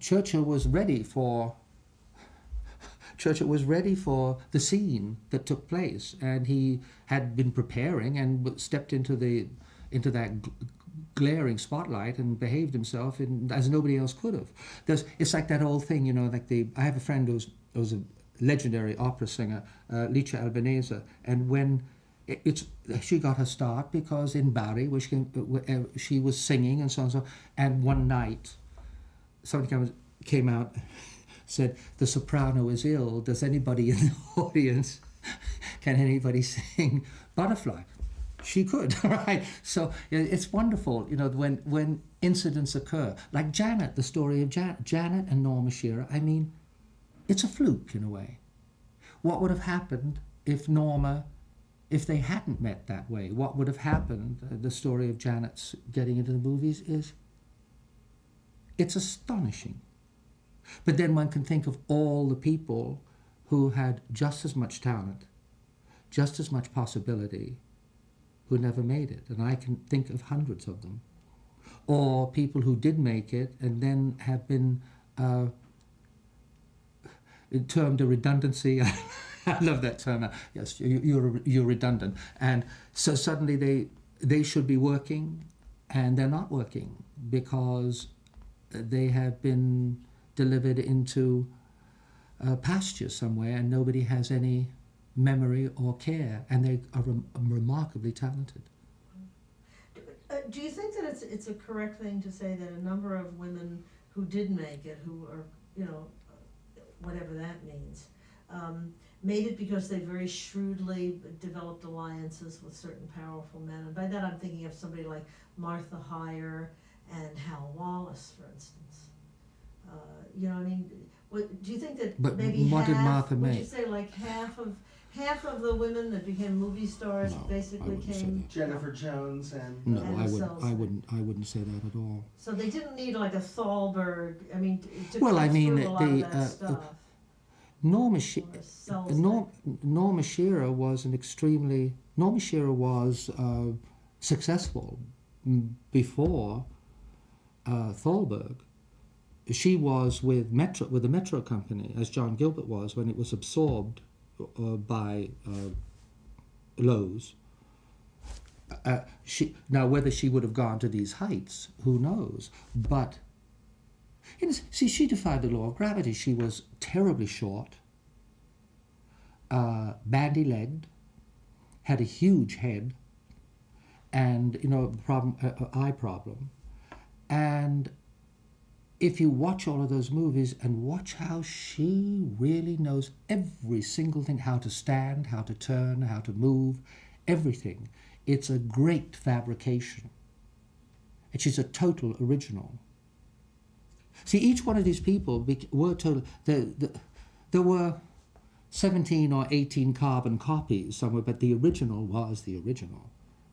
Churchill was ready for the scene that took place, and he had been preparing and stepped into that glaring spotlight and behaved himself as nobody else could have. It's like that old thing, I have a friend who's a legendary opera singer, Leigh Albanese, and when she got her start because in Bari, where she was singing and so on and so, and one night somebody came out, said, "The soprano is ill. Does anybody in the audience, can anybody sing Butterfly?" She could, right? So it's wonderful, when incidents occur. Like Janet, the story of Janet and Norma Shearer. I mean, it's a fluke in a way. What would have happened if they hadn't met that way? What would have happened? The story of Janet's getting into the movies it's astonishing. But then one can think of all the people who had just as much talent, just as much possibility, who never made it. And I can think of hundreds of them. Or people who did make it and then have been termed a redundancy. I love that term. Yes, you're redundant. And so suddenly they should be working and they're not working because they have been delivered into pasture somewhere and nobody has any memory or care, and they are remarkably talented. Do you think that it's a correct thing to say that a number of women who did make it, who are, whatever that means, made it because they very shrewdly developed alliances with certain powerful men? And by that I'm thinking of somebody like Martha Hyer and Hal Wallace, for instance. Do you think that maybe what did Martha would make? you say like half of the women that became movie stars No, basically came? Jennifer Jones and No, and I wouldn't say that at all. So they didn't need like a Thalberg. To Well, I mean, through a lot of that stuff. Norma Norma Shearer was successful before Thalberg. She was with the Metro Company, as John Gilbert was when it was absorbed by Lowe's. Now, whether she would have gone to these heights, who knows? But she defied the law of gravity. She was terribly short, bandy-legged, had a huge head, and eye problem, and if you watch all of those movies and watch how she really knows every single thing, how to stand, how to turn, how to move, everything, it's a great fabrication. And she's a total original. See, each one of these people were total. There were 17 or 18 carbon copies somewhere, but the original was the original.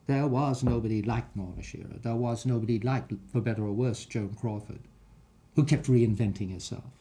There was nobody like Norma Shearer. There was nobody like, for better or worse, Joan Crawford, who kept reinventing herself.